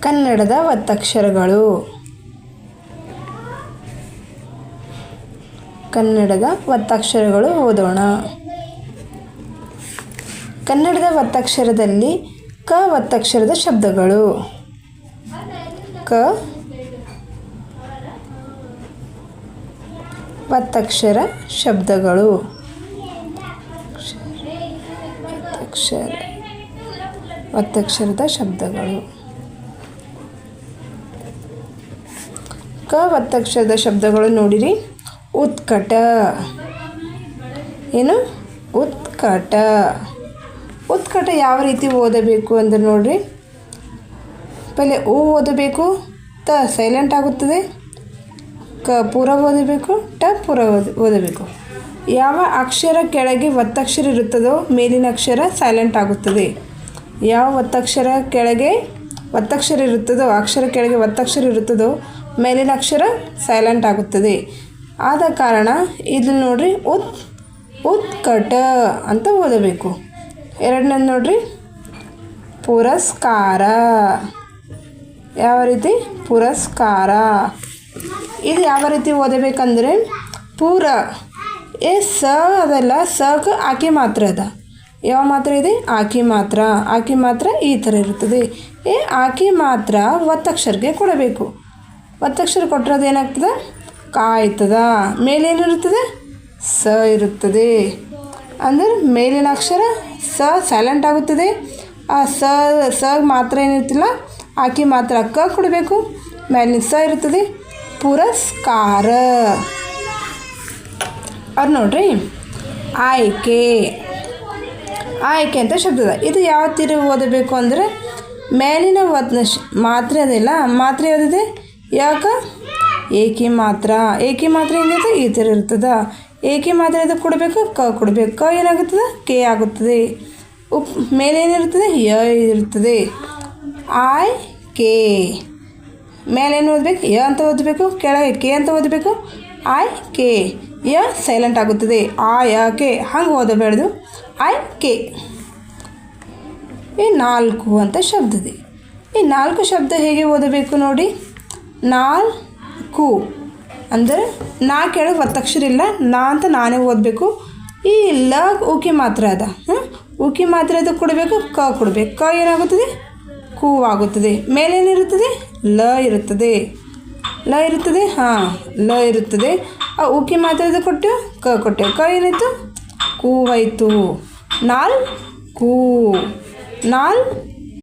ಕನ್ನಡದ ಒತ್ತಕ್ಷರಗಳು. ಕನ್ನಡದ ಒತ್ತಕ್ಷರಗಳು ಓದೋಣ. ಕನ್ನಡದ ಒತ್ತಕ್ಷರದಲ್ಲಿ ಕ ಒತ್ತಕ್ಷರದ ಶಬ್ದಗಳು. ಕ ಒತ್ತಕ್ಷರ ಶಬ್ದಗಳು. ಒತ್ತಕ್ಷರದ ಶಬ್ದಗಳು. ಕ ಒತ್ತಕ್ಷರದ ಶಬ್ದಗಳು ನೋಡಿರಿ. ಉತ್ಕಟ. ಏನು? ಉತ್ಕಟ. ಉತ್ಕಟ ಯಾವ ರೀತಿ ಓದಬೇಕು ಅಂದರೆ ನೋಡ್ರಿ, ಪಹಲೆ ಓ ಓದಬೇಕು, ತ ಸೈಲೆಂಟ್ ಆಗುತ್ತದೆ, ಕ ಪೂರ ಓದಬೇಕು, ಟ ಪೂರ ಓದಬೇಕು. ಯಾವ ಅಕ್ಷರ ಕೆಳಗೆ ಒತ್ತಕ್ಷರ ಇರುತ್ತದೋ ಮೇಲಿನ ಅಕ್ಷರ ಸೈಲೆಂಟ್ ಆಗುತ್ತದೆ. ಯಾವ ಒತ್ತಕ್ಷರ ಕೆಳಗೆ ಒತ್ತಕ್ಷರ ಇರುತ್ತದೋ, ಅಕ್ಷರ ಕೆಳಗೆ ಒತ್ತಕ್ಷರ ಇರುತ್ತದೋ ಮೇಲಿನ ಅಕ್ಷರ ಸೈಲೆಂಟ್ ಆಗುತ್ತದೆ. ಆದ ಕಾರಣ ಇದು ನೋಡ್ರಿ, ಉತ್ಕಟ ಅಂತ ಓದಬೇಕು. ಎರಡನೇದು ನೋಡ್ರಿ, ಪುರಸ್ಕಾರ. ಯಾವ ರೀತಿ? ಪುರಸ್ಕಾರ. ಇದು ಯಾವ ರೀತಿ ಓದಬೇಕಂದ್ರೆ, ಪೂರ ಸ ಅದಲ್ಲ, ಸಕ ಆಕೆ ಮಾತ್ರ ಅದ. ಯಾವ ಮಾತ್ರ ಇದೆ? ಆಕೆ ಮಾತ್ರ. ಆಕೆ ಮಾತ್ರ ಈ ಥರ ಇರುತ್ತದೆ. ಆಕೆ ಮಾತ್ರ ಒತ್ತಕ್ಷರಕ್ಕೆ ಕೊಡಬೇಕು. ಒತ್ತಕ್ಷರ ಕೊಟ್ಟರೆ ಏನಾಗ್ತದೆ? ಕಾ ಆಯ್ತದ. ಮೇಲೇನಿರುತ್ತದೆ? ಸ ಇರುತ್ತದೆ. ಅಂದರೆ ಮೇಲಿನ ಅಕ್ಷರ ಸ ಸೈಲೆಂಟ್ ಆಗುತ್ತದೆ. ಆ ಸ ಮಾತ್ರ ಏನಿರ್ತಿಲ್ಲ, ಆಕೆ ಮಾತ್ರ ಕ ಕೊಡಬೇಕು, ಮೇಲಿನ ಸ ಇರುತ್ತದೆ. ಪುರಸ್ಕಾರ. ಅದು ನೋಡ್ರಿ, ಆಯ್ಕೆ. ಆಯ್ಕೆ ಅಂತ ಶಬ್ದದ. ಇದು ಯಾವ ತೀರ ಓದಬೇಕು ಅಂದರೆ, ಮೇಲಿನ ಮಾತ್ರೆ ಅದಿಲ್ಲ, ಮಾತ್ರೆ ಯಾವುದಿದೆ? ಯಾಕ? ಏಕೆ ಮಾತ್ರ. ಏಕೆ ಮಾತ್ರ ಏನಿದೆ? ಈ ಥರ ಇರ್ತದೆ. ಏಕೆ ಮಾತ್ರ ಇದಕ್ಕೆ ಕೊಡಬೇಕು, ಕ ಕೊಡಬೇಕು. ಕ ಏನಾಗುತ್ತದೆ? ಕೆ ಆಗುತ್ತದೆ. ಮೇಲೇನಿರ್ತದೆ? ಯ ಇರುತ್ತದೆ. ಆಯ್ ಕೆ. ಮೇಲೇನು ಓದಬೇಕು? ಯ ಅಂತ ಓದಬೇಕು, ಕೆಳಗೆ ಕೆ ಅಂತ ಓದಬೇಕು. ಆಯ್ ಕೆ. ಯ ಸೈಲೆಂಟ್ ಆಗುತ್ತದೆ. ಆ ಯ ಕೆ ಹಂಗೆ ಓದಬೇಡ್ದು. ಆಯ್ ಕೆ. ಈ 4 ಅಂತ ಶಬ್ದ ಇದೆ. ಈ 4 ಶಬ್ದ ಹೇಗೆ ಓದಬೇಕು ನೋಡಿ. 4 ಅಂದರೆ ನಾ ಕೆಳಗೆ ಒತ್ತಕ್ಷರ ಇಲ್ಲ, ನಾ ಅಂತ ನಾನೇ ಓದಬೇಕು. ಈ ಲ ಉಕಿ ಮಾತ್ರ ಅದ. ಉಕಿ ಮಾತ್ರ ಅದಕ್ಕೆ ಕೊಡಬೇಕು, ಕ ಕೊಡಬೇಕು. ಕ ಏನಾಗುತ್ತದೆ? ಕು ಆಗುತ್ತದೆ. ಮೇಲೇನಿರುತ್ತದೆ? ಲ ಇರುತ್ತದೆ. ಲ ಇರುತ್ತದೆ. ಹಾಂ, ಲ ಇರುತ್ತದೆ. ಆ ಉಕಿ ಮಾತ್ರ ಅದು ಕೊಟ್ಟೆವು, ಕ ಕೊಟ್ಟೆವು. ಕ ಏನಾಯಿತು? ಕು ಆಯಿತು. 4 4